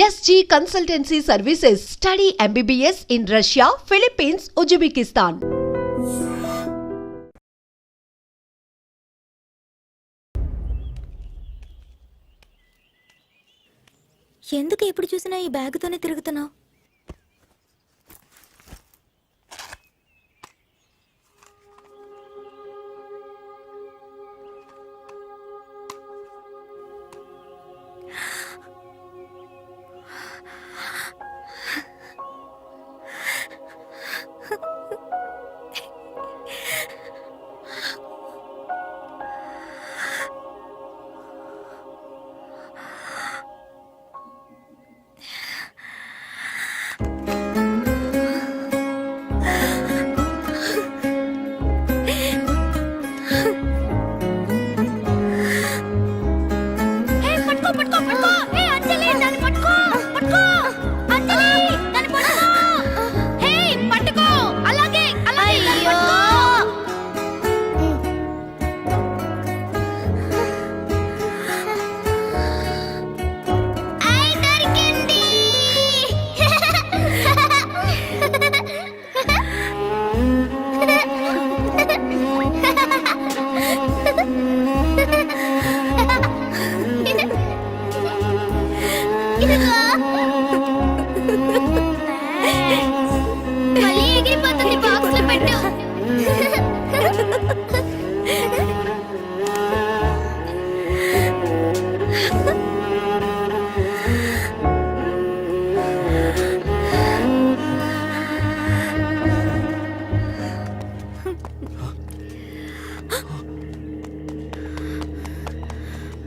SG Consultancy Services. Study MBBS in Russia, Philippines, Uzbekistan. ఎందుకు ఎప్పుడు చూసినా ఈ బ్యాగ్తోనే తిరుగుతున్నావు?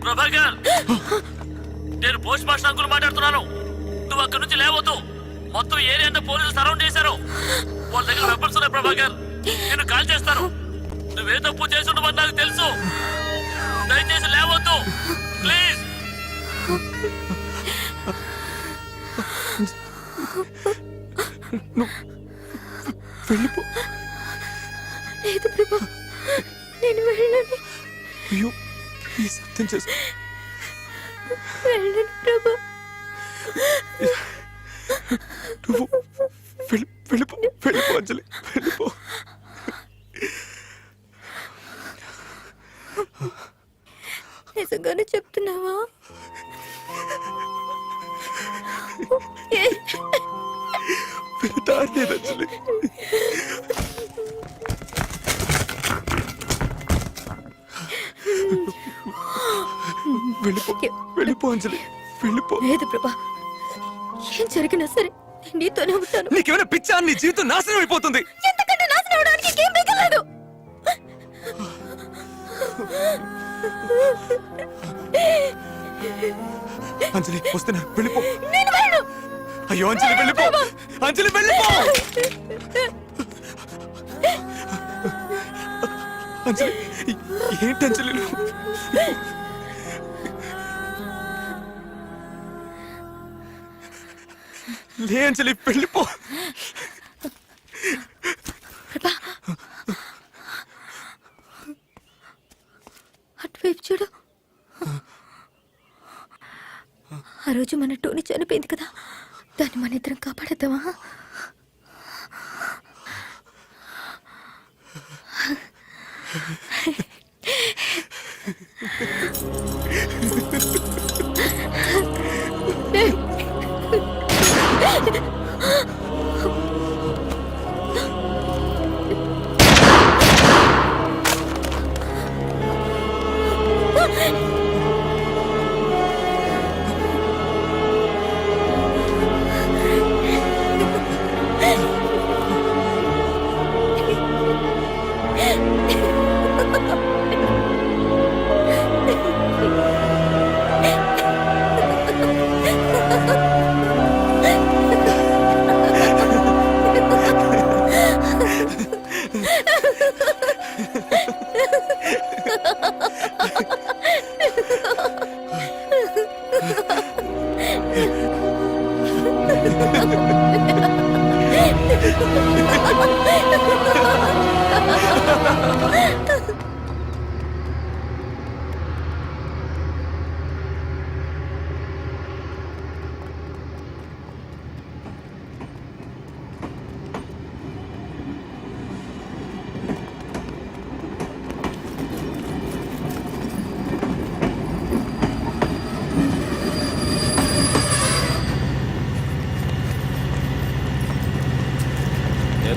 ప్రభాకర్, నేను పోస్ట్ మాస్టర్ అంకుల్ మాట్లాడుతున్నాను. నువ్వు అక్కడి నుంచి లేవద్దు. మొత్తం ఏరియా అంతా పోలీసులు సరౌండ్ చేశారు. వాళ్ళ దగ్గర వెపన్స్ ఉన్నాయి. ప్రభాకర్, నేను కాల్ చేస్తాను. నువ్వే తప్పు చేసి ఉండమని నాకు తెలుసు. దయచేసి లేవద్దు ప్లీజ్. వెళ్ళిపో. లేదు ప్రభా, నేను వెళ్ళను. అయ్యో ప్లీజ్ అర్థం చేసుకో. వెళ్ళను ప్రభా. నువ్వు వెళ్ళిపో. వెళ్ళిపో అంజలి, వెళ్ళిపో. నిజంగానే చెప్తున్నావా? దారిలేదు అంజలి. వెళ్ళిపో. వెళ్ళిపో అంజలి, వెళ్ళిపో. లేదు ప్రభా, ఏం జరిగినా సరే నీతోనే ఉంటాను. నీకేమైనా పిచ్చా? నీ జీవితం నాశనం అయిపోతుంది. ఎంతకంటే నాశనం అవడానికి ఇంకేం మిగలలేదు. అంజలి వస్తున్నా, వెళ్ళిపో. నేను వెళ్ళను. అయ్యో అంజలి వెళ్ళిపో. అంజలి వెళ్ళిపో. అంజలి ఏంటి అంజలి? లే అంజలి వెళ్ళిపో. అటువైపు చూడు. ఆ రోజు మన టోనీ చనిపోయింది కదా, దాన్ని మన ఇద్దరం కాపాడద్దామా?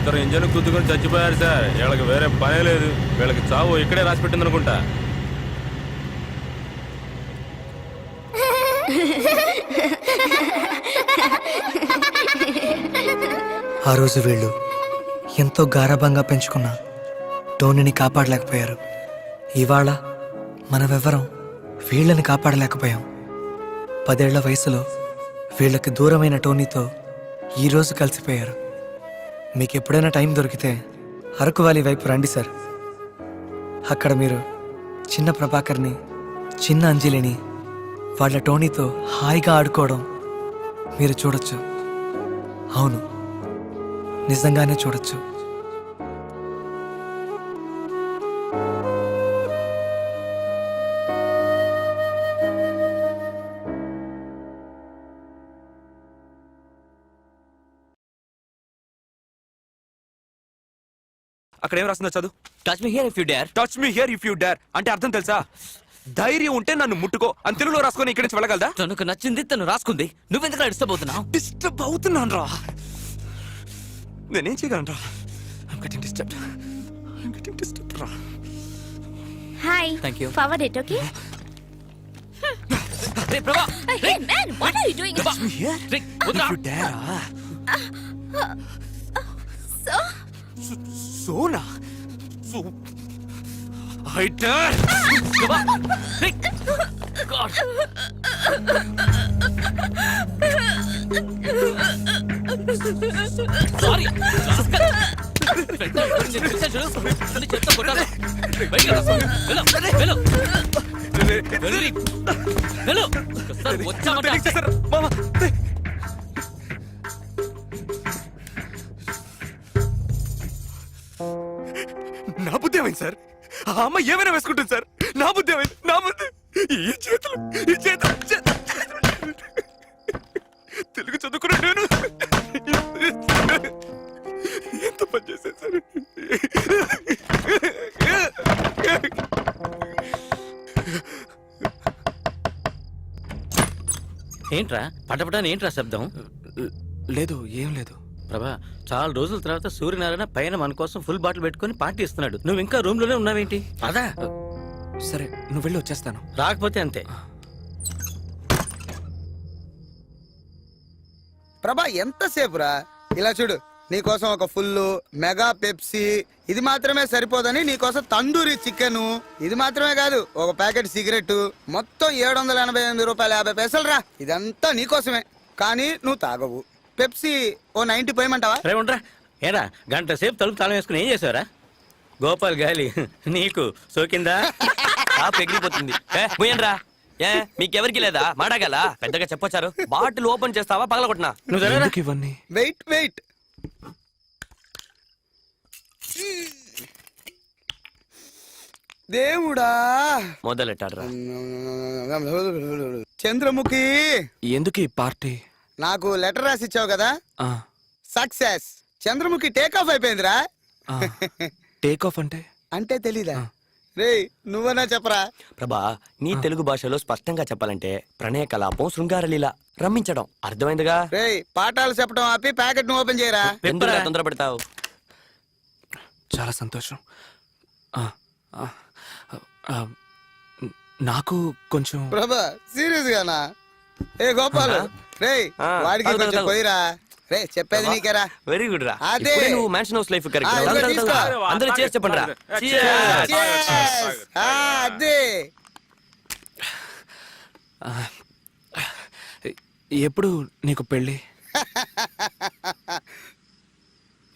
ఇద్దరు ఇంజన్ గుద్దుకొని చచ్చిపోయారు సార్. వీళ్ళకి వేరే పనే లేదు. వీళ్ళకి చావు ఇక్కడే రాసి పెట్టింది అనుకుంటా. ఆ రోజు వీళ్ళు ఎంతో గారాబంగా పెంచుకున్న టోనీని కాపాడలేకపోయారు. ఇవాళ మనమెవ్వరం వీళ్ళని కాపాడలేకపోయాం. 10 ఏళ్ల వయసులో వీళ్ళకి దూరమైన టోనీతో ఈరోజు కలిసిపోయారు. మీకు ఎప్పుడైనా టైం దొరికితే అరకు వ్యాలీ వైపు రండి సార్. అక్కడ మీరు చిన్న ప్రభాకర్ని, చిన్న అంజలిని వాళ్ళ టోనీతో హాయిగా ఆడుకోవడం మీరు చూడొచ్చు. అవును, నిజంగానే చూడొచ్చు. అక్కడ ఏం రాస్తుందో చదువు. Touch me here if you dare. Touch me here if you dare అంటే అర్థం తెలుసా? ధైర్యం ఉంటే నన్ను ముట్టుకో అని తెలుగులో రాసుకొని ఇక్కడి నుంచి వెళ్ళగలదా? తనకు నచ్చింది తను రాసుకుంది. నువ్వెందుకు డిస్టర్బ్ అవుతున్నావు? డిస్టర్బ్ అవుతున్నాను రా. నేనేం చేయగలను రా? I'm getting disturbed రా. Hi. Thank you. Forward it, okay? రే Prabha, Hey man, what are you doing? Prabha, రే వదరా. If you dare, So, Sona. So I dare. ప్రభా, రే గాడ్. సారీ. చెత్త కొట్టాలి. వెళ్ళు వెళ్ళు వెళ్ళు. వచ్చామంటే చేశారు మామ. నా బుద్ధి ఏమైంది సార్? ఆ అమ్మ ఏమైనా వేసుకుంటుంది సార్. నా బుద్ధి ఏమైంది? నా బుద్ధి ఈ చేతులు తెలుగు చదువుకున్నా నేను ఎంత పని చేశాను సార్. ఏంట్రా పటపటాని ఏంట్రా శబ్దం? లేదు, ఏం లేదు ప్రభా. చాలా రోజుల తర్వాత సూర్యనారాయణ పైన మన కోసం ఫుల్ బాటిల్ పెట్టుకుని పార్టీ ఇస్తున్నాడు. నువ్వు ఇంకా రూమ్ లోనే ఉన్నావేంటి? అదా సరే, నువ్వు వెళ్ళి వచ్చేస్తాను. రాకపోతే అంతే. ప్రభా ఎంతసేపు రా? ఇలా చూడు, నీకోసం ఒక ఫుల్ మెగా పెప్సీ, ఇది మాత్రమే సరిపోదని నీకోసం తందూరి చికెన్, ఇది మాత్రమే కాదు ఒక ప్యాకెట్ సిగరెట్, మొత్తం 788 రూపాయల 50 పైసలు రా. ఇదంతా నీకోసమే, కానీ నువ్వు తాగవు. పెప్సీ ఓ 90 పోయమంటావా? రేవండ్రా, ఏరా గంట సేపు తలుపు తాళం వేసుకుని ఏం చేసావరా? గోపాల్ గాలి నీకు సోకిందా? ఎగిరిపోతుంది. పోయండ్రా. ఏ మీకెవరికి లేదా మాడగల? పెద్దగా చెప్పొచ్చారు. బాటిల్ ఓపెన్ చేస్తావా పగలగొట్టినా? నువ్వు జరగరా? ఎందుకు ఇవన్నీ? వెయిట్ దేవుడా, మొదలెట్టాడ్రా. చంద్రముఖి, ఎందుకు ఈ పార్టీ? నాకు లెటర్ రాసి ఇచ్చావు కదా, ఆ, సక్సెస్. చంద్రముఖి టేక్ ఆఫ్ అయిపోయిందిరా. ఆ. టేక్ ఆఫ్ అంటే? అంటే తెలీదా? రే నువ్వన్నా చెప్పరా. ప్రభా, నీ తెలుగు భాషలో స్పష్టంగా చెప్పాలంటే ప్రణయ కలాపం, శృంగారలీల, రమ్మించడం. అర్థమైందిగా? రే పాఠాలు చెప్పడం ఆపి ప్యాకెట్ ను ఓపెన్ చేయరా. ఎందుకు తొందర పెడతావు? చాలా సంతోషం. ఆ, ఆ, ఆ, నాకు కొంచెం ప్రభా సీరియస్ గానా? ఏ గోపాల్, రే వాడికి తాగు, కొంచెం తాగు. పోయిరా. రే చెప్పేది నీకేరా. వెరీ గుడ్ రా. అదే. ఇప్పుడే నువ్వు మ్యాన్షన్ హౌస్ లైఫ్ ఆ, ఇదిగో తీసుకో. అందరూ చేసి చెప్పండి రా. Cheers. ఆ, అదే. ఎప్పుడు నీకు పెళ్ళి?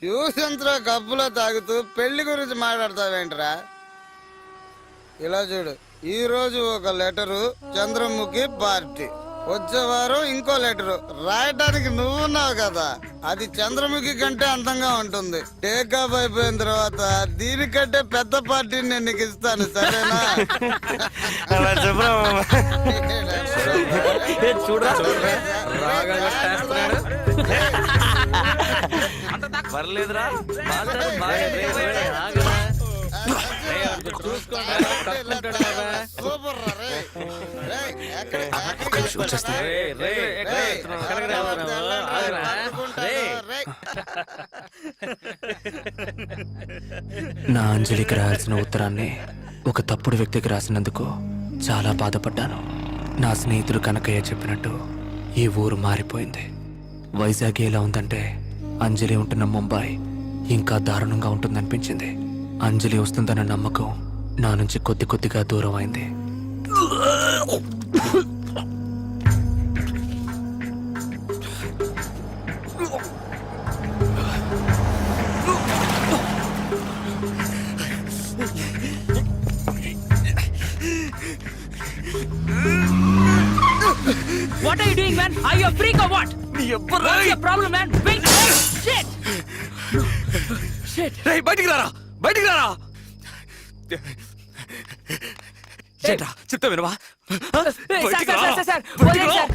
ట్యూషన్స్ లో కప్పులో తాగుతూ పెళ్లి గురించి మాట్లాడతావేంట్రా? ఇలా చూడు, ఈ రోజు ఒక లెటరు, చంద్రముఖి పార్టీ. వచ్చే వారం ఇంకో లెటరు రాయటానికి నువ్వున్నావు కదా, అది చంద్రముఖి కంటే అందంగా ఉంటుంది. టేక్ ఆఫ్ అయిపోయిన తర్వాత దీనికంటే పెద్ద పార్టీని నేను నీకు ఇస్తాను, సరేనా? పర్లేదురా. సూపర్ రా, రే. రే, ఎక్కడ వచ్చేస్తా. రే. నా అంజలికి రాయాల్సిన ఉత్తరాన్ని ఒక తప్పుడు వ్యక్తికి రాసినందుకు చాలా బాధపడ్డాను. నా స్నేహితుడు కనకయ్య చెప్పినట్టు ఈ ఊరు మారిపోయింది. వైజాగ్ ఎలా ఉందంటే అంజలి ఉంటున్న ముంబై ఇంకా దారుణంగా ఉంటుందనిపించింది. అంజలి వస్తుందన్న నమ్మకం నా నుంచి కొద్ది కొద్దిగా దూరం అయింది. What are you doing, man? Are you a freak or what? What's your problem, man? Wait! Shit! Shit! రేయ్ బయటికి రారా, బయటికి రారా. ఏంట్రా చెప్తా వినవా? బయటికి రా. సార్ బయటికి రా.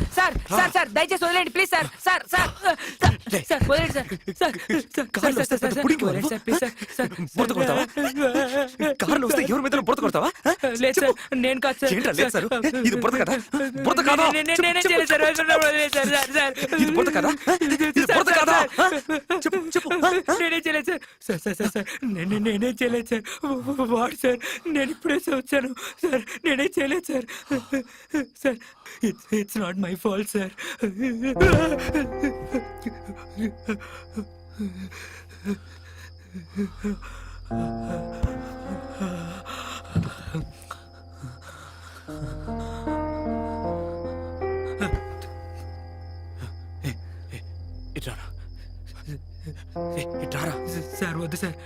సార్ దయచేసి వదిలేండి please sir sir sir sir వదిలేండి సార్ కార్లో వస్తే పెద్ద పుడింగి వాడు. బురద కొడతావా? కార్లో వస్తే ఎవరి మీద బురద కొడతావా? లేదు సార్ నేను కాదు సార్. ఏంట్రా లేదు సార్? ఇది బురద కదా? బురద కాదా? నేనే చేయలేదు సార్. ఇది బురద కదా? ఇది బురద కాదా? చెప్పు చెప్పు. నేనే చేయలేదు సార్. నేనే చేయలేదు సార్. వాడు సార్ నేను ఇప్పుడే వచ్చాను సార్. నేనే చేయలేదు sir. Sir it's not my fault sir. ఇట్రారా, ఇట్రారా. సార్ వద్దు సార్.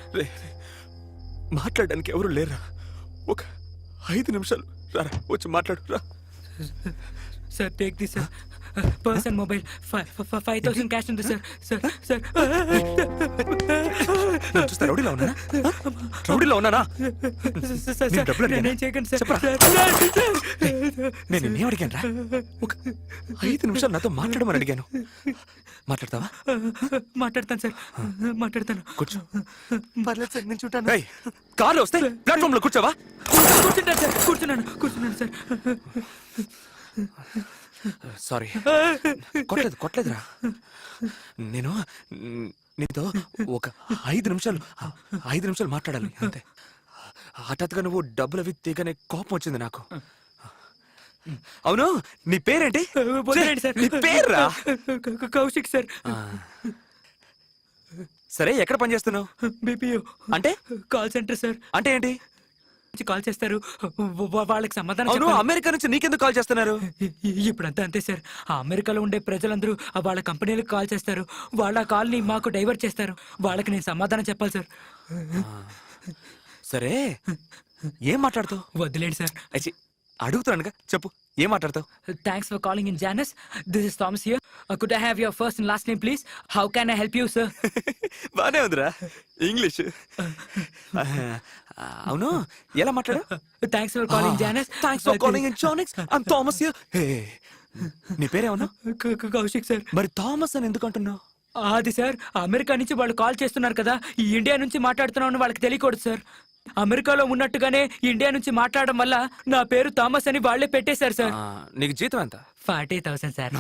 మాట్లాడడానికి ఎవరు లేరా? ఒక 5 నిమిషాలు రారా, వచ్చి మాట్లాడు రా. Sir take this sir. Person mobile 5,000 cash ఉంది సార్. సార్ నన్ను చూస్తే రౌడీలో ఉన్నానా? రౌడీలో ఉన్నానా? నేను డబ్బులు అడిగానా? నేను చేయకండి సార్. చెప్పరా. నేను నిన్నేం అడిగాను రా? ఒక 5 నిమిషాలు నాతో మాట్లాడమని అడిగాను. మాట్లాడతావా? మాట్లాడతాను సార్. మాట్లాడతాను. కూర్చో. పర్లేదు సార్, నేను చూడాను. ఏయ్, కార్లో వస్తే ప్లాట్ఫామ్ లో కూర్చోవా? కూర్చుంటాను సార్. కూర్చున్నాను సార్. సారీ, కొట్టలేదురా. నేను నీతో ఒక 5 నిమిషాలు మాట్లాడాలి అంతే. హఠాత్తుగా నువ్వు డబ్బులు అవి తీగనే కోపం వచ్చింది నాకు. అవును, నీ పేరేంటి? వదిలేండి సార్. నీ పేర్రా? కౌశిక్ సార్. సరే, ఎక్కడ పని చేస్తున్నావు? బీపీఓ అంటే కాల్ సెంటర్ సార్. అంటే ఏంటి? కాల్ చేస్తారు, వాళ్ళకి సమాధానం అవును, చెప్పాలి. అమెరికా నుంచి నీకెందుకు కాల్ చేస్తున్నారు? ఇప్పుడంతా అంతే సార్. ఆ అమెరికాలో ఉండే ప్రజలందరూ వాళ్ళ కంపెనీలకు కాల్ చేస్తారు. వాళ్ళ కాల్ ని మాకు డైవర్ట్ చేస్తారు. వాళ్ళకి నేను సమాధానం చెప్పాలి సార్. సరే, ఏం మాట్లాడుతావు? వదిలేండి సార్. అడుగుతున్నానుగా, చెప్పు, ఏం మాట్లాడతావు? Thanks for calling in Janus. This is Thomas here. Could I have your first and last name please? How can I help you sir? బానే ఉందిరా ఇంగ్లీష్. అవును, ఎలా మాట్లాడు? Thanks for calling Janus. Thanks for calling in Janus. I'm Thomas here. నీ పేరేమన్నా? Kaushik sir. మరి Thomas అని ఎందుకు అంటున్నావు? అది సార్, అమెరికా నుంచి వాళ్ళు కాల్ చేస్తున్నారు కదా, ఈ ఇండియా నుంచి మాట్లాడుతున్నామని వాళ్ళకి తెలియకూడదు సార్. అమెరికాలో ఉన్నట్టుగానే ఇండియా నుంచి మాట్లాడడం వల్ల నా పేరు థామస్ అని వాళ్లే పెట్టేశారు సార్. నీకు జీతం ఎంత? 40,000 సార్.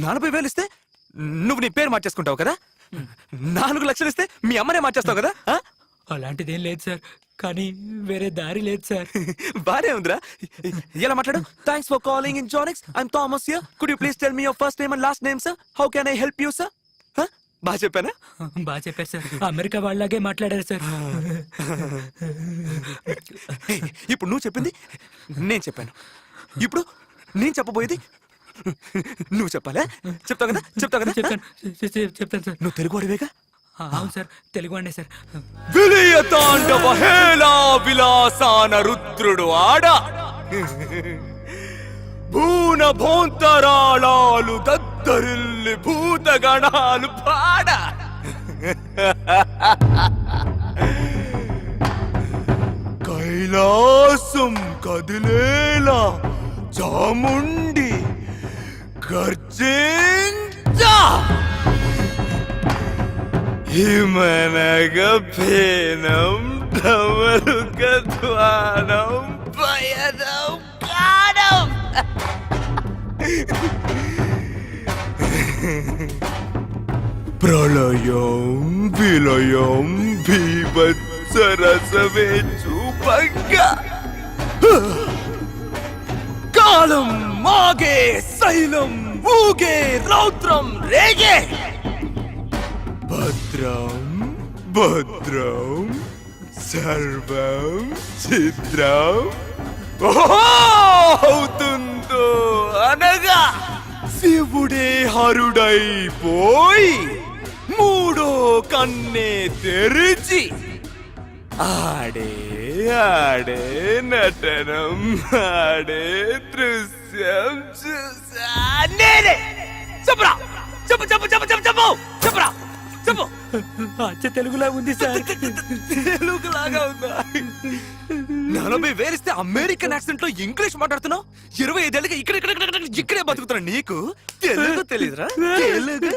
40,000 ఇస్తే నువ్వు నీ పేరు మార్చేసుకుంటావు కదా? 4 లక్షలు ఇస్తే మీ అమ్మనే మార్చేస్తావు కదా? అలాంటిదేం లేదు సార్, కానీ వేరే దారి లేదు సార్. బానే ఉందిరా. ఎలా మాట్లాడు? Thanks for calling in జానిక్స్. I'm Thomas here. Could you please tell me your first name and last name sir? How can I help you sir? బాగా చెప్పానా? బాగా చెప్పారు సార్. అమెరికా వాళ్ళలాగే మాట్లాడారు సార్. ఇప్పుడు నువ్వు చెప్పింది నేను చెప్పాను. ఇప్పుడు నేను చెప్పబోయేది నువ్వు చెప్పాలా? చెప్తావు కదా? చెప్తాను సార్. నువ్వు తెలుగు వాడివేగా? అవును సార్, తెలుగు అండి సార్. విలయ తాండవ హేళా విలాసాన రుద్రుడు ఆడ భూన భోంతరాళాలు దద్దరిల్లి భూతగణాలు పాడ కైలాసం కదిలేలా చాముండి గర్జించా హిమనగ ఫేనం ధమరుకధ్వానం పయనం కాడం. ప్రళయం విలయం భీభత్సరసమే చూపంగా కాలం మాగే శైలం ఊగే రౌద్రం రేగే భద్రం భద్రం సర్వం చిత్రం అవుతుందో అనగా శివుడే హరుడైపోయి మూడో కన్నే తెరిచి ఆడే ఆడే నటనం ఆడే దృశ్యం చూసా నేనే చెప్పరా చెప్పు చెప్పు చెప్పు చెప్పు చెప్పు చెప్పరా చెప్పు అచ్చ తెలుగులా ఉంది సార్. తెలుగులాగా ఉందా 40,000 ఇస్తే అమెరికన్ యాక్సెంట్ లో ఇంగ్లీష్ మాట్లాడుతున్నావు 25 ఏళ్ళకి ఇక్కడే బతుకుతున్నా నీకు తెలుగు తెలియదురా తెలుగు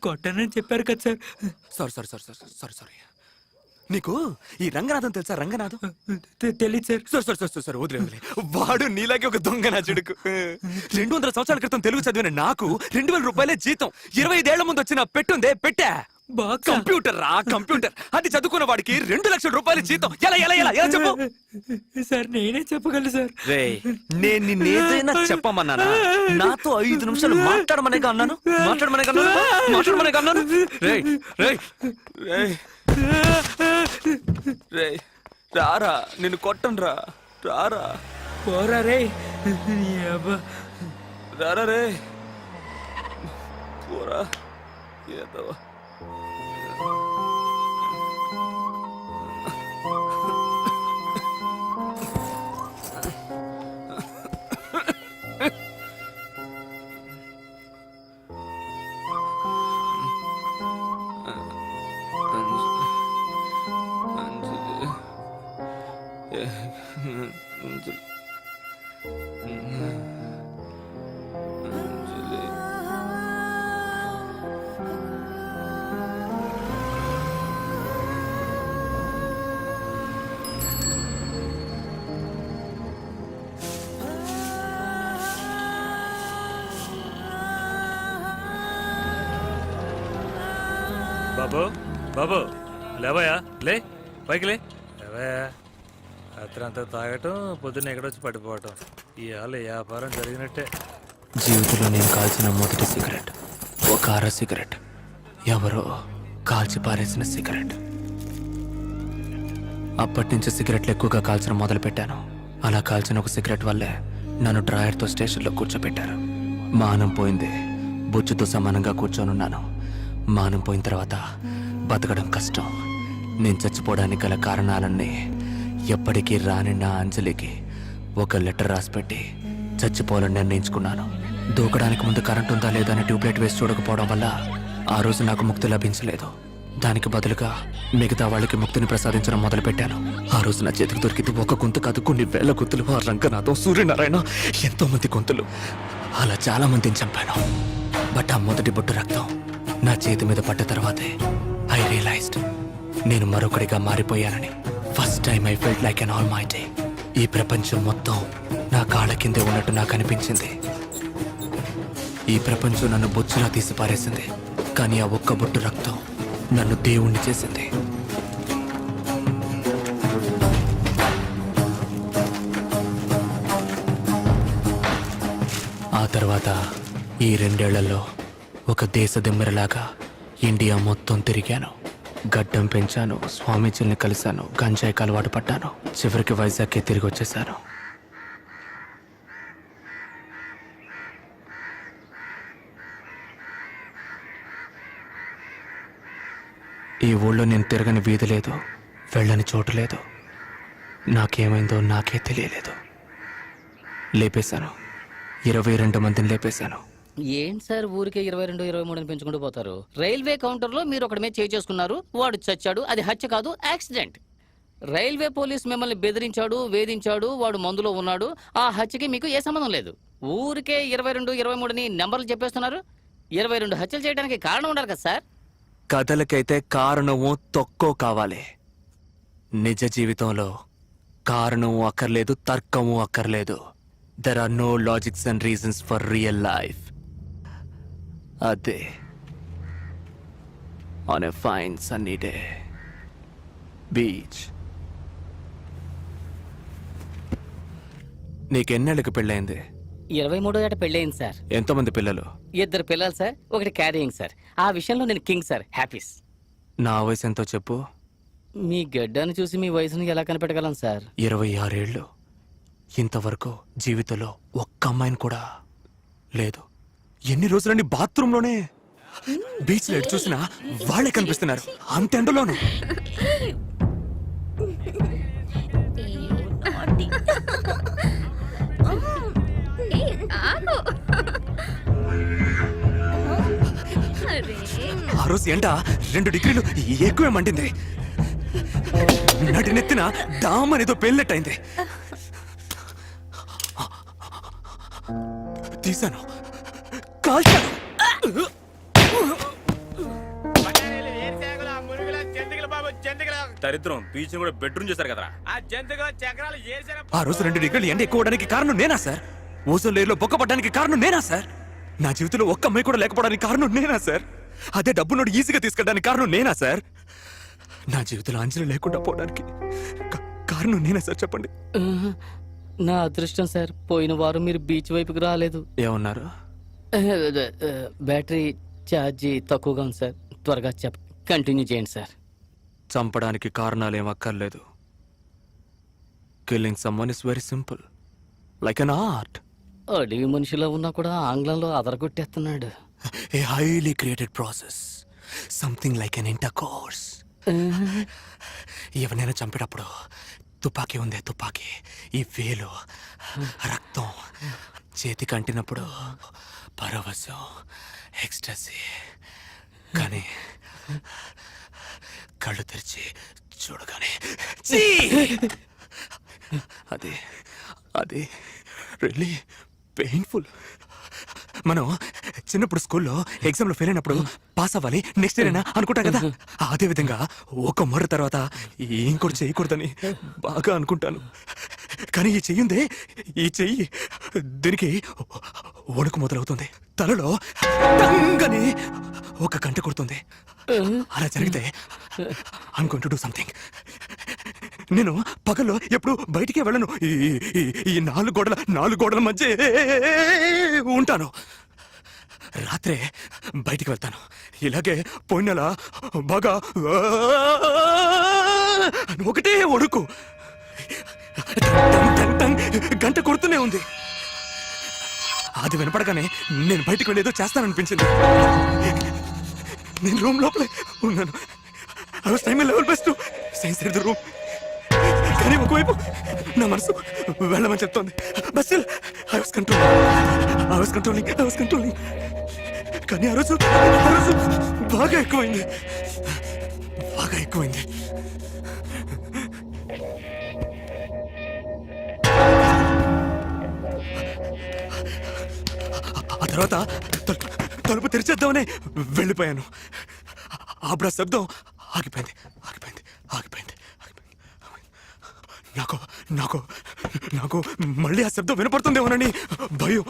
కొట్టానని చెప్పారు కదా sir. Sorry sorry sorry sorry sorry sorry నీకు ఈ రంగనాథం తెలుసా రంగనాథం తెలియదు sir. Sir sir sir sir వదిలే వదిలే వాడు నీలాగే ఒక దొంగ నా చెడుకు 200 సంవత్సరాల క్రితం తెలుగు చదివిన నాకు 2,000 రూపాయలే జీతం 25 ఏళ్ల ముందు వచ్చిన పెట్టుందే పెట్టా బాక్స్ కంప్యూటర్ రా కంప్యూటర్ అది చదువుకున్న వాడికి 2 లక్షల రూపాయలు జీతం ఎలా ఎలా ఎలా ఎలా చెప్పు సార్ నేనే చెప్పగలను సార్. రే నేను నిన్నేదైనా చెప్పమన్నానా నాతో 5 నిమిషాలు మాట్లాడమనేగా అన్నాను మాట్లాడమనేగా అన్నాను రే రే రే రే రారా నిన్ను కొట్టను రారా పోరా రే. రారా రే పోరా ఏదో బాబు బాబు లేవయా లే పైకి లేవయా రాత్రంతా తాగటం పొద్దున్న ఎక్కడొచ్చి పడిపోవటం ఇవాళ వ్యాపారం జరిగినట్టే. జీవితంలో నేను కాల్చిన మొదటి సిగరెట్ ఒక అర సిగరెట్ ఎవరో కాల్చి పారేసిన సిగరెట్. అప్పటి నుంచి సిగరెట్లు ఎక్కువగా కాల్చడం మొదలు పెట్టాను. అలా కాల్చిన ఒక సిగరెట్ వల్లే నన్ను డ్రాయర్తో స్టేషన్లో కూర్చోబెట్టారు. మానం పోయింది, బుచ్చుతో సమానంగా కూర్చొనున్నాను. మానం పోయిన తర్వాత బతకడం కష్టం. నేను చచ్చిపోవడానికి గల కారణాలన్నీ ఎప్పటికీ రాని నా అంజలికి ఒక లెటర్ రాసిపెట్టి చచ్చిపోవాలని నిర్ణయించుకున్నాను. దూకడానికి ముందు కరెంట్ ఉందా లేదా అని ట్యూబ్లైట్ వేసి చూడకపోవడం వల్ల ఆ రోజు నాకు ముక్తి లభించలేదు. దానికి బదులుగా మిగతా వాళ్ళకి ముక్తిని ప్రసాదించడం మొదలుపెట్టాను. ఆ రోజు నా చేతికి దొరికింది ఒక గొంతు కాదు, కొన్ని వేల గొంతులు. ఆ రంగనాథం, సూర్యనారాయణ, ఎంతో మంది గొంతులు. అలా చాలా మందిని చంపాను. బట్ ఆ మొదటి బొట్టు రక్తం నా చేతి మీద పడ్డ తర్వాతే ఐ రియలైజ్డ్ నేను మరొకడిగా మారిపోయానని. First time I felt like an almighty. ఈ ప్రపంచం మొత్తం నా కాళ్ళ కిందే ఉన్నట్టు నాకు అనిపించింది. ఈ ప్రపంచం నన్ను బొచ్చులా తీసి పారేసింది. కానీ ఆ ఒక్క బొట్టు రక్తం నన్ను దేవుణ్ణి చేసింది. ఆ తర్వాత ఈ 2 ఏళ్లలో ఒక దేశదిమ్మెరలాగా ఇండియా మొత్తం తిరిగాను. గడ్డం పెంచాను, స్వామీజీల్ని కలిశాను, గంజాయికి అలవాటు పడ్డాను. చివరికి వైజాగ్కి తిరిగి వచ్చేసాను. ఈ ఊళ్ళో నేను తిరగని వీధి లేదు, వెళ్ళని చోటు లేదు. నాకేమైందో నాకే తెలియలేదు. లేపేశాను, 22 మందిని లేపేశాను. ఏంటి సార్ ఊరికే 22, 23 పెంచుకుంటూ పోతారు? రైల్వే కౌంటర్ లో మీరు ఒకటి మీద చేసుకున్నారు, వాడు చచ్చాడు. అది హత్య కాదు, యాక్సిడెంట్. రైల్వే పోలీస్ మిమ్మల్ని బెదిరించాడు, వేధించాడు, వాడు మందులో ఉన్నాడు. ఆ హత్యకి మీకు ఏ సంబంధం లేదు. ఊరికే 22, 23 నెంబర్లు చెప్పేస్తున్నారు. 22 హత్యలు చేయడానికి కారణం ఉండాలి కదా సార్. కథలకైతే కారణమో తొక్కో కావాలి. నిజ జీవితంలో కారణము అక్కర్లేదు, తర్కము అక్కర్లేదు. There are no logics and reasons for real life. అదే on a fine sunny day beach. నీకెన్నేళ్ళకి పెళ్ళైంది? 23వ ఏట పెళ్ళయింది సార్. ఎంతమంది పిల్లలు? 2 పిల్లలు సార్, 1 క్యారియింగ్ సార్. ఆ విషయంలో నేను కింగ్ సార్, హ్యాపీస్. నా వయసు ఎంతో చెప్పు. మీ గడ్డాన్ని చూసి మీ వయసుని ఎలా కనిపెట్టగలను సార్? 26 ఏళ్ళు. ఇంతవరకు జీవితంలో ఒక్క అమ్మాయిని కూడా లేదు. ఎన్ని రోజులని బాత్రూంలోనే. బీచ్ లో ఎటు చూసినా వాళ్ళే కనిపిస్తున్నారు, అంత ఎండలోను. ఆ రోజు ఎండ 2 డిగ్రీలు ఎక్కువే మండింది. నడినెత్తిన డామ్ అనేదో పేలినట్టయింది. తీశాను, కాల్చాను. దరిద్రం బీచ్ కూడా బెడ్రూమ్ చేశారు కదరా. ఆ రోజు 2 డిగ్రీలు ఎండ ఎక్కువడానికి కారణం నేనా సార్? ఓజోన్ లేయర్లో బొక్క పడ్డానికి కారణం నేనా సార్? నా జీవితంలో ఒక్క అమ్మాయి కూడా లేకపోవడానికి కారణం నేనా సార్? అదే డబ్బునోడు ఈజీగా తీసుకెళ్ళడానికి కారణం నేనా సార్? నా జీవితంలో అంజలి లేకుండా పోవడానికి కారణం నేనా సార్? చెప్పండి. నా అదృష్టం సార్, పోయిన వారం మీరు బీచ్ వైపుకి రాలేదు. ఏమన్నారు? బ్యాటరీ ఛార్జీ తక్కువగా ఉంది సార్. త్వరగా కంటిన్యూ చేయండి సార్. చంపడానికి కారణాలేం అక్కర్లేదు. Killing someone is very simple, like an art. అడవి మనిషిలో ఉన్నా కూడా ఆంగ్లంలో అదరగొట్టేస్తున్నాడు. A highly created process, something like an intercourse. ఎవరైనా చంపేటప్పుడు తుపాకీ ఉందే తుపాకీ, ఈ వేలు రక్తం చేతికి అంటినప్పుడు పరవశం, ఎక్స్టసీ. కానీ కళ్ళు తెరిచి చూడగానే అది అది రియల్లీ పెయిన్ఫుల్. మనం చిన్నప్పుడు స్కూల్లో ఎగ్జామ్లో ఫెయిల్ అయినప్పుడు పాస్ అవ్వాలి, నెక్స్ట్ ఇయర్ అయినా అనుకుంటాం కదా. అదే విధంగా ఒక మర్ర తర్వాత ఇంకోటి చేయకూడదని బాగా అనుకుంటాను. కానీ ఈ చెయ్యిందే, ఈ చెయ్యి దీనికి వణుకు మొదలవుతుంది. తలలో టంగని ఒక గంట కొడుతుంది. అలా జరిగితే I'm going to do something. నేను పగల్లో ఎప్పుడు బయటికే వెళ్ళను. ఈ 4 గోడల మధ్య ఉంటాను. రాత్రే బయటికి వెళ్తాను. ఇలాగే పోయిన నెల బాగా ఒకటే ఒడుకు గంట కొడుతూనే ఉంది. అది వినపడగానే నేను బయటికి వెళ్ళేదో చేస్తాననిపించింది. నేను రూమ్ లోపలే ఉన్నాను. I was trying my level best to stay inside the room. కానీ ఒకవైపు నా మనసు వెళ్ళమని చెప్తోంది. But still I was controlling. కానీ ఆ రోజు బాగా ఎక్కువైంది. ఆ తర్వాత తలుపు తెరిచేద్దామని వెళ్ళిపోయాను. అప్పుడు ఆ శబ్దం ఆగిపోయింది. నాకు మళ్ళీ ఆ శబ్దం వినపడుతుందేమోనని భయం.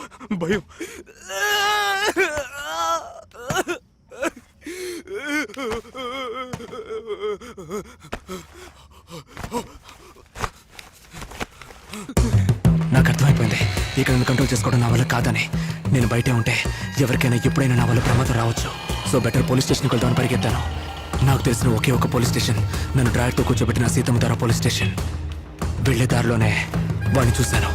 నాకు అర్థమైపోయింది, ఇక్కడ కంట్రోల్ చేసుకోవడం నా వల్ల కాదని. నేను బయటే ఉంటే ఎవరికైనా ఎప్పుడైనా నా వల్ల ప్రమాదం రావచ్చు. సో బెటర్ పోలీస్ స్టేషన్కి వెళ్దామని పరిగెత్తాను. నాకు తెలిసిన ఒకే ఒక పోలీస్ స్టేషన్ నన్ను డ్రైవర్తో కూర్చోబెట్టిన సీతమ్మధార పోలీస్ స్టేషన్. వెళ్లే దారిలోనే వాడిని చూశాను.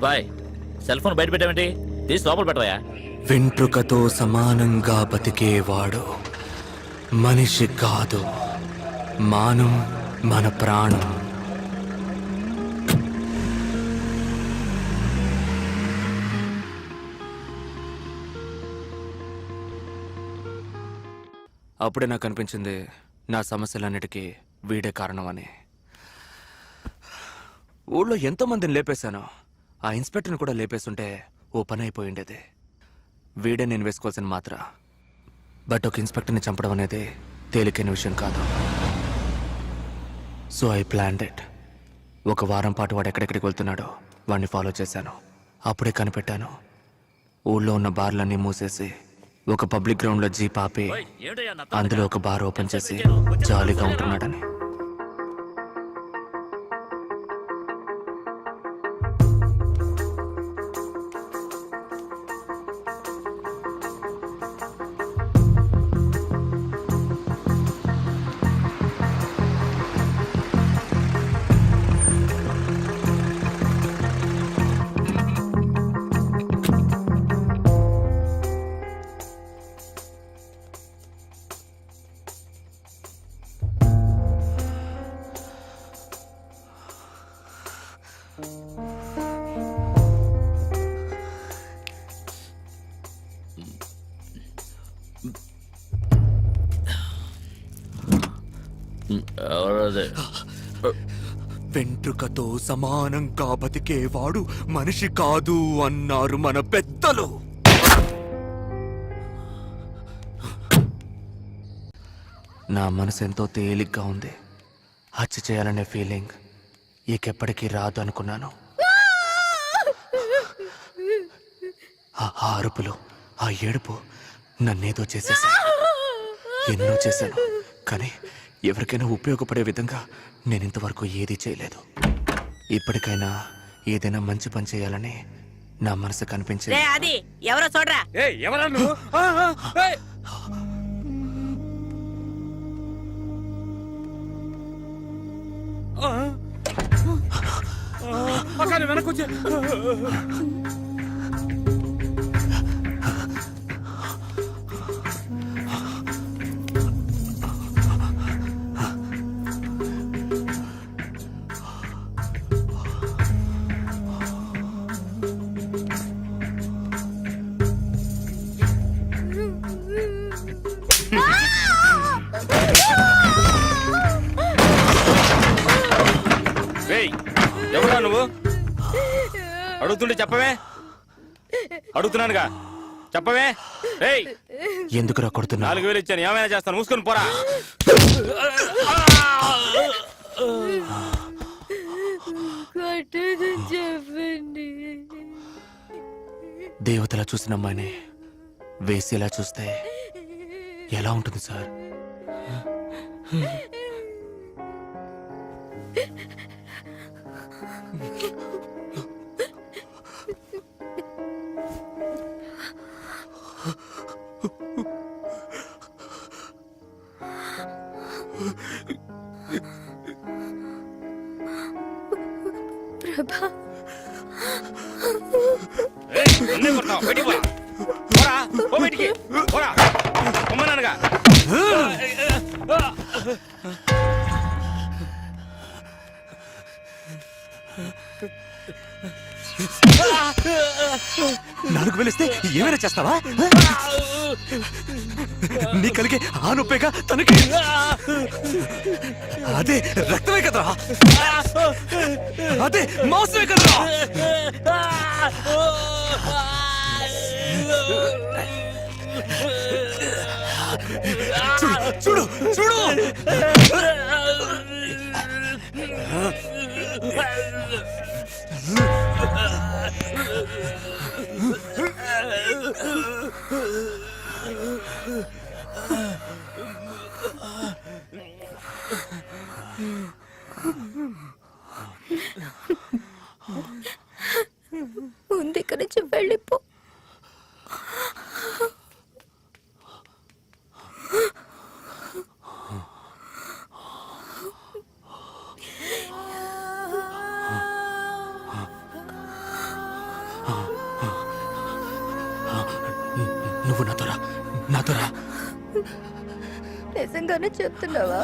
బాయ్ సెల్ ఫోన్ బయట పెట్టావేంటి? తీసి లోపల పెట్టవా? వెంట్రుకతో సమానంగా బతికేవాడు మనిషి కాదు, మానం మన ప్రాణం. అప్పుడే నాకు అనిపించింది నా సమస్యలన్నిటికీ వీడే కారణమని. ఊళ్ళో ఎంతోమందిని లేపేశాను, ఆ ఇన్స్పెక్టర్ని కూడా లేపేస్తుంటే ఓ పని అయిపోయిండేది. వీడే నేను వేసుకోవాల్సిన మాత్ర. బట్ ఒక ఇన్స్పెక్టర్ని చంపడం అనేది తేలికైన విషయం కాదు. So I planned it. ఒక వారం పాటు వాడు ఎక్కడెక్కడికి వెళ్తున్నాడో వాడిని ఫాలో చేశాను. అప్పుడే కనిపెట్టాను, ఊళ్ళో ఉన్న బార్లన్నీ మూసేసి ఒక పబ్లిక్ గ్రౌండ్లో జీప్ ఆపి అందులో ఒక బార్ ఓపెన్ చేసి జాలీగా ఉంటున్నాడని. ఎవరదే? వెంట్రుకతో సమానంగా బతికేవాడు మనిషి కాదు అన్నారు మన పెద్దలు. నా మనసు ఎంతో తేలిగ్గా ఉంది. హత్య చేయాలనే ఫీలింగ్ ఇకెప్పటికీ రాదు అనుకున్నాను. ఆ అరుపులు, ఆ ఏడుపు నన్నేదో చేసేసా. ఎన్నో చేశాను, కానీ ఎవరికైనా ఉపయోగపడే విధంగా నేను ఇంతవరకు ఏదీ చేయలేదు. ఇప్పటికైనా ఏదైనా మంచి పని చేయాలని నా మనసు కనిపించింది. అది ఎవరో చూడరా. ఎవరా నువ్వు? వెనకొచ్చే ఎవరా నువ్వు? అడుగుతుంటే చెప్పవే. అడుగుతున్నానుగా, చెప్పవే. ఎందుకురా కొడుతున్నా? 4000 ఇచ్చాను, ఏమైనా చేస్తాను, మూసుకొని పోరా. చెప్పండి. దేవతలా చూసిన అమ్మాయిని వేసేలా చూస్తే ఎలా ఉంటుంది సార్? ప్రభా, నాలుగు వేలిస్తే ఏమైనా చేస్తావా? నీ కలిగే ఆ నొప్పేగా తనకి. అదే రక్తమే కదరా, అదే మాంసమే కదరా. చూడు చూడు చూడు. ముందు ఇక్కడి నుంచి వెళ్ళిపో. నువ్వు నాతోరా, నాతోరా. నిజంగానే చెప్తున్నావా?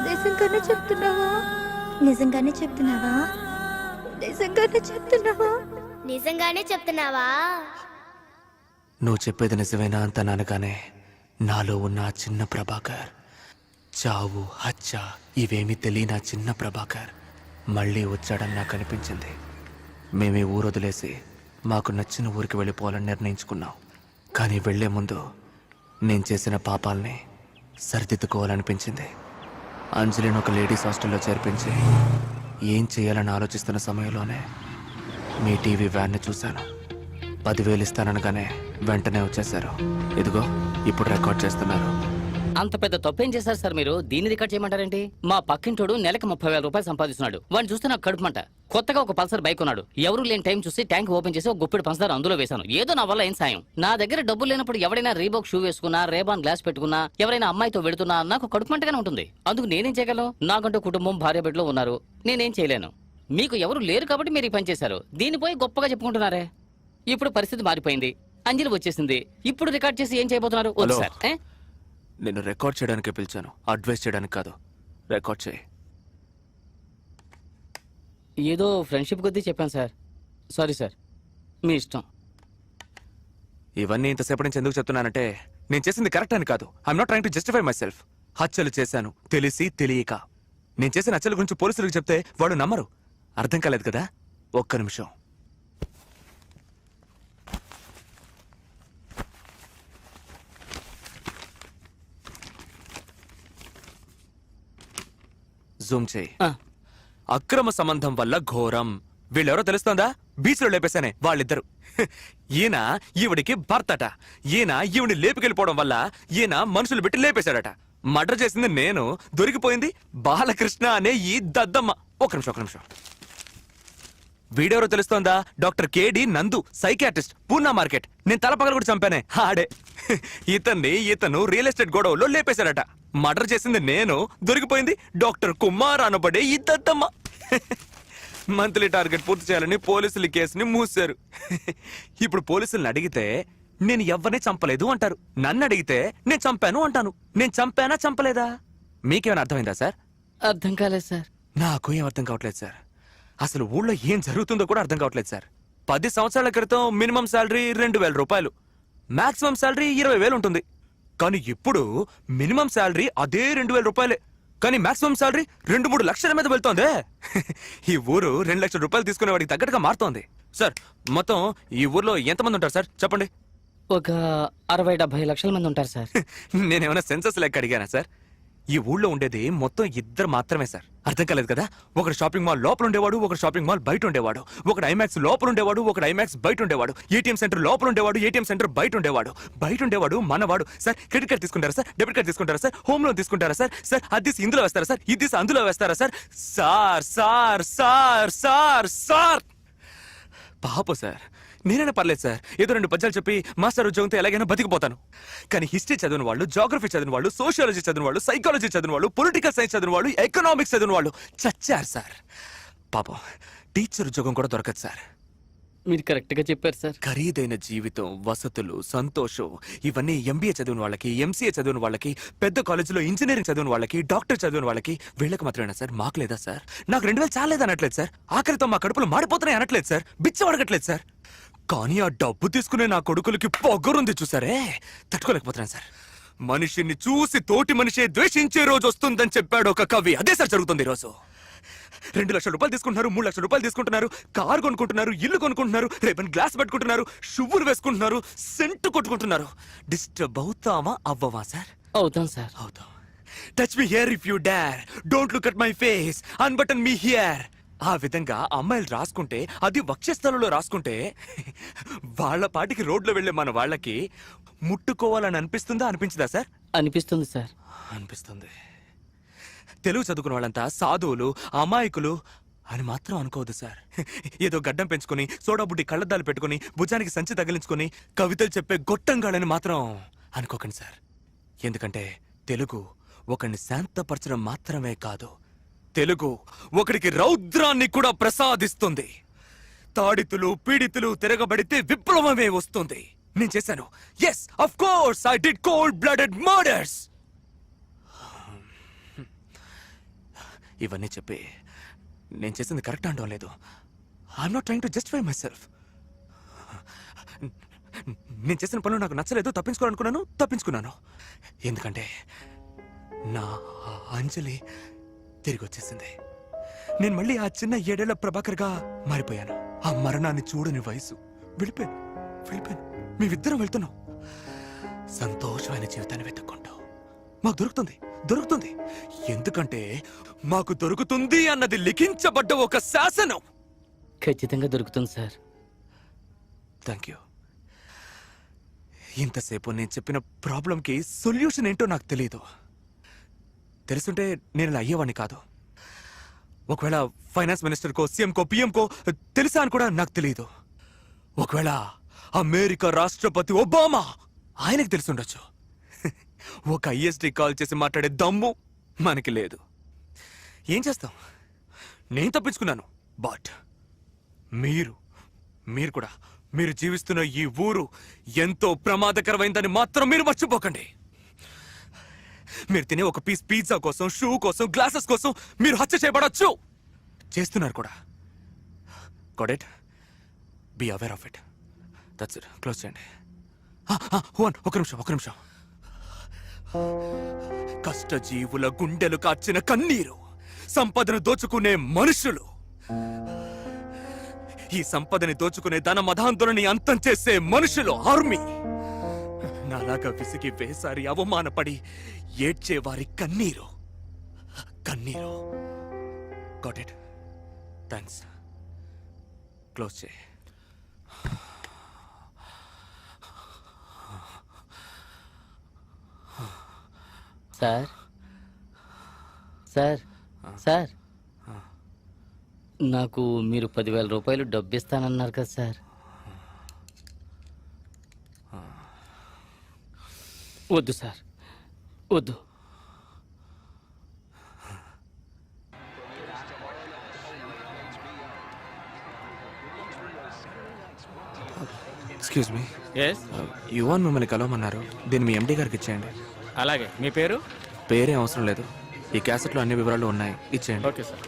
నిజంగానే చెప్తున్నావా? నిజంగానే చెప్తున్నావా? నిజంగానే చెప్తున్నావా? నిజంగానే చెప్తున్నావా? నువ్వు చెప్పేది నిజమేనా అంత అనగానే నాలో ఉన్న ఆ చిన్న ప్రభాకర్, చావు హత్య ఇవేమీ తెలియని ఆ చిన్న ప్రభాకర్ మళ్ళీ వచ్చాడని నాకు అనిపించింది. మేమే ఊరు వదిలేసి మాకు నచ్చిన ఊరికి వెళ్ళిపోవాలని నిర్ణయించుకున్నాం. కానీ వెళ్లే ముందు నేను చేసిన పాపాలని సరిదిద్దుకోవాలనిపించింది. అంజలిని ఒక లేడీస్ హాస్టల్లో చేర్పించి ఏం చేయాలని ఆలోచిస్తున్న సమయంలోనే మీ టీవీ వ్యాన్ని చూశాను. 10,000 ఇస్తాననగానే వెంటనే వచ్చేశారు. ఇదిగో ఇప్పుడు రికార్డ్ చేస్తున్నారు. అంత పెద్ద తప్పేం చేశారు సార్ మీరు? దీన్ని రికార్డ్ చేయమంటారేంటి? మా పక్కింటోడు నెలకు 30,000 రూపాయలు సంపాదిస్తున్నాడు. వాడిని చూస్తే నాకు కడుపుమంట. కొత్తగా ఒక పల్సర్ బైక్ ఉన్నాడు. ఎవరు లేని టైం చూసి ట్యాంక్ ఓపెన్ చేసి ఒక గుప్పెడు పంచదార అందులో వేశాను. ఏదో నా వల్ల ఏం సాయం. నా దగ్గర డబ్బులు లేనప్పుడు ఎవరైనా రీబాక్ షూ వేసుకున్నా, రేబాన్ గ్లాస్ పెట్టుకున్నా, ఎవరైనా అమ్మాయితో వెళుతున్నా నాకు కడుపుమంటగానే ఉంటుంది. అందుకు నేనేం చేయగలను? నాకంటూ కుటుంబం, భార్య బిడ్డలు ఉన్నారు. నేనేం చేయలేను. మీకు ఎవరు లేరు కాబట్టి మీరు ఈ పని చేశారు. దీన్ని పోయి గొప్పగా చెప్పుకుంటున్నారే. ఇప్పుడు పరిస్థితి మారిపోయింది. అంజలి వచ్చేసింది. ఇప్పుడు రికార్డ్ చేసి ఏం చేయబోతున్నారు? వద్దు సార్. నేను రికార్డ్ చేయడానికే పిలిచాను, అడ్వైస్ చేయడానికి కాదు. రికార్డ్ చేయి. ఏదో ఫ్రెండ్షిప్ కొద్దీ చెప్పాను సార్. సారీ సార్, మీ ఇష్టం. ఇవన్నీ ఇంతసేపటి నుంచి ఎందుకు చెప్తున్నానంటే నేను చేసింది కరెక్ట్ అని కాదు. I'm not trying to justify my self. హత్యలు చేశాను తెలిసి తెలియక. నేను చేసిన హత్యల గురించి పోలీసులకు చెప్తే వాడు నమ్మరు. అర్థం కాలేదు కదా? ఒక్క నిమిషం. జూమ్ చేయి. అక్రమ సంబంధం వల్ల ఘోరం. వీళ్ళెవరో తెలుస్తోందా? బీచ్ లో లేపేశానే వాళ్ళిద్దరు. ఈయన ఈవిడికి భర్తట. ఈయన ఈవిని లేపుకెళ్ళిపోవడం వల్ల ఈయన మనుషులు పెట్టి లేపేశాడట. మర్డర్ చేసింది నేను, దొరికిపోయింది బాలకృష్ణ అనే ఈ దద్దమ్మ. ఒక నిమిషం. వీడెవరో తెలుస్తోందా? డాక్టర్ కేడి నందు, సైకియాట్రిస్ట్, పూనా మార్కెట్. నేను తలపగలు కూడా చంపానే ఆడే. ఇతను రియల్ ఎస్టేట్ గొడవలో లేపేశాడట. మర్డర్ చేసింది నేను, దొరికిపోయింది డాక్టర్ కుమార్ అనబడే ఈ దద్దమ్మ. మంత్లీ టార్గెట్ పూర్తి చేయాలని పోలీసులు కేసుని మూసారు. ఇప్పుడు పోలీసుల్ని అడిగితే నేను ఎవరిని చంపలేదు అంటారు. నన్ను అడిగితే నేను చంపాను అంటాను. నేను చంపానా చంపలేదా? మీకేమైనా అర్థమైందా సార్? అర్థం కాలేదు సార్. నాకు ఏం అర్థం కావట్లేదు సార్. అసలు ఊళ్ళో ఏం జరుగుతుందో కూడా అర్థం కావట్లేదు సార్. 10 సంవత్సరాల క్రితం మినిమం శాలరీ 2,000 రూపాయలు, మాక్సిమం శాలరీ 20,000 ఉంటుంది. కానీ ఇప్పుడు మినిమం శాలరీ అదే 2,000 రూపాయలే, కానీ మాక్సిమం శాలరీ 2-3 లక్షల మీద వెళ్తోందే. ఈ ఊరు 2 లక్షల రూపాయలు తీసుకునే వాడికి తగ్గట్టుగా మారుతోంది. సార్, మొత్తం ఈ ఊర్లో ఎంతమంది ఉంటారు సార్ చెప్పండి? ఒక 60-70 లక్షల మంది ఉంటారు సార్. నేనేమైనా సెన్సస్ లెక్క అడిగానా సార్? ఈ ఊళ్ళో ఉండేది మొత్తం 2 మాత్రమే సార్. అర్థం కాలేదు కదా? ఒకడు షాపింగ్ మాల్ లోపల ఉండేవాడు, ఒకడు షాపింగ్ మాల్ బయట ఉండేవాడు. ఒకడు ఐమాక్స్ లోపల ఉండేవాడు, ఒకడు ఐమాక్స్ బయట ఉండేవాడు. ఏటీఎం సెంటర్ లోపల ఉండేవాడు, ఏటీఎం సెంటర్ బయట ఉండేవాడు. బయట ఉండేవాడు మనవాడు. సార్, క్రెడిట్ కార్డ్ తీసుకుంటారా సార్? డెబిట్ కార్డ్ తీసుకుంటారా సార్? హోమ్ లోన్ తీసుకుంటారా సార్? సార్, అది ఇందులో వేస్తారా సార్? ఇది అందులో వేస్తారా sir? Sir sir sir sir sir పాప సార్, నేనైనా పర్లేదు సార్. ఏదో 2 పద్యాలు చెప్పి మాస్టర్ ఉద్యోగంతో ఎలాగైనా బతికిపోతాను. కానీ హిస్టరీ చదివిన వాళ్ళు, జాగ్రఫీ చదివిన వాళ్ళు, సోషియాలజీ చదివిన వాళ్ళు, సైకాలజీ చదివిన వాళ్ళు, పొలిటికల్ సైన్స్ చదివిన వాళ్ళు, ఎకనామిక్స్ చదివిన వాళ్ళు చచ్చారు సార్. పాపం టీచర్ ఉద్యోగం కూడా దొరకదు సార్. మీరు కరెక్ట్ గా చెప్పారు సార్. ఖరీదైన జీవితం, వసతులు, సంతోషం ఇవన్నీ ఎంబీఏ చదివిన వాళ్ళకి, ఎంసీఏ చదివిన వాళ్ళకి, పెద్ద కాలేజీలో ఇంజనీరింగ్ చదివిన వాళ్ళకి, డాక్టర్ చదివిన వాళ్ళకి, వీళ్ళకి మాత్రమేనా సార్? మాకు లేదా సార్? నాకు 2,000 చాలేదు అనట్లేదు సార్. ఆఖరితో మా కడుపులు మాడిపోతున్నాయి అనట్లేదు సార్. బిచ్చ అడగట్లేదు సార్. కానీ ఆ డబ్బు తీసుకునే నా కొడుకులకి పొగరుంది చూసారే, తట్టుకోలేకపోతున్నాను సార్. మనిషిని చూసి తోటి మనిషే ద్వేషించే రోజు వస్తుందని చెప్పాడు ఒక కవి. అదే సార్ జరుగుతుంది ఈరోజు. 2 లక్షల రూపాయలు తీసుకుంటున్నారు, 3 లక్షల రూపాయలు తీసుకుంటున్నారు, కారు కొనుక్కుంటున్నారు, ఇల్లు కొనుక్కుంటున్నారు, రేపని గ్లాస్ పెట్టుకుంటున్నారు, షువ్వులు వేసుకుంటున్నారు, సెంటు కొట్టుకుంటున్నారు. డిస్టర్బ్ అవుతామా అవ్వవా సార్? అవుతాం సార్. అవుతాం. Touch me here if you dare, don't look at my face, unbutton me here. ఆ విధంగా అమ్మాయిలు రాసుకుంటే, అది వక్షస్థలంలో రాసుకుంటే, వాళ్ళ పాటికి రోడ్లో వెళ్లే మన వాళ్ళకి ముట్టుకోవాలని అనిపిస్తుందా అనిపించదా సార్? అనిపిస్తుంది సార్. అనిపిస్తుంది. తెలుగు చదువుకున్న వాళ్ళంతా సాధువులు, అమాయకులు అని మాత్రం అనుకోవద్దు సార్. ఏదో గడ్డం పెంచుకుని, సోడా బుడ్డి కళ్ళద్దాలు పెట్టుకుని, భుజానికి సంచి తగిలించుకుని కవితలు చెప్పే గొట్టంగాడని మాత్రం అనుకోకండి సార్. ఎందుకంటే తెలుగు ఒకరిని శాంతపరచడం మాత్రమే కాదు, తెలుగు ఒకడికి రౌద్రాన్ని కూడా ప్రసాదిస్తుంది. తాడితులు, పీడితులు తిరగబడితే విప్లవమే వస్తుంది. నేను చేశాను. Yes, of course I did cold blooded murders. ఇవన్నీ చెప్పి నేను చేసింది కరెక్ట్ అనడం లేదు. I'm not trying to justify myself. నేను చేసిన పనులు నాకు నచ్చలేదు, తప్పించుకున్నాను. ఎందుకంటే నా అంజలి తిరిగి వచ్చేసింది. నేను మళ్ళీ ఆ చిన్న 7 ఏళ్ల ప్రభాకర్గా మారిపోయాను. ఆ మరణాన్ని చూడని వయసు. వెళ్ళిపోయాను. మేమిద్దరం వెళ్తున్నాం సంతోషమైన జీవితాన్ని వెతుక్కుంటూ. మాకు దొరుకుతుంది దొరుకుతుంది ఎందుకంటే మాకు దొరుకుతుంది అన్నది లిఖించబడ్డ ఒక శాసనం. ఖచ్చితంగా దొరుకుతుంది సార్. Thank you. ఇంతసేపు నేను చెప్పిన ప్రాబ్లంకి సొల్యూషన్ ఏంటో నాకు తెలియదు. తెలుసుంటే నేను ఇలా అయ్యేవాడిని కాదు. ఒకవేళ ఫైనాన్స్ మినిస్టర్కో సీఎంకో పిఎంకో తెలుసా అని కూడా నాకు తెలియదు. ఒకవేళ అమెరికా రాష్ట్రపతి ఒబామా ఆయనకు తెలుసుండొచ్చు. ఒక ఐఎస్డి కాల్ చేసి మాట్లాడే దమ్ము మనకి లేదు. ఏం చేస్తాం? నేను తప్పించుకున్నాను. బట్ మీరు కూడా మీరు జీవిస్తున్న ఈ ఊరు ఎంతో ప్రమాదకరమైందని మాత్రం మీరు మర్చిపోకండి. మీరు తినే ఒక పీస్ పిజ్జా కోసం, షూ కోసం, గ్లాసెస్ కోసం మీరు హత్య చేయబడచ్చు. చేస్తున్నారు కూడా. Got it? Be aware of it. That's it. Close చేయండి. ఒక నిమిషం. కష్టజీవుల గుండెలు కార్చిన కన్నీరు, సంపదను దోచుకునే మనుషులు, ఈ సంపదని దోచుకునే ధన మధాంతులని అంతం చేసే మనుషులు, ఆర్మీ, నాలాగా విసిగి వేసారి అవమానపడి ఏడ్చే వారి కన్నీరు. Got it? థ్యాంక్స్. క్లోజ్ చేయి. సార్ నాకు మీరు 10,000 రూపాయలు డబ్బు ఇస్తానన్నారు కదా సార్. వద్దు సార్, వద్దు. ఎక్స్క్యూజ్ మీ, ఎస్, యువన్ మిమ్మల్ని కలవమన్నారు. దీన్ని మీ ఎండి గారికి ఇచ్చేయండి. అలాగే. మీ పేరు? పేరే అవసరం లేదు, ఈ క్యాసెట్లో అన్ని వివరాలు ఉన్నాయి, ఇచ్చేయండి. Okay sir.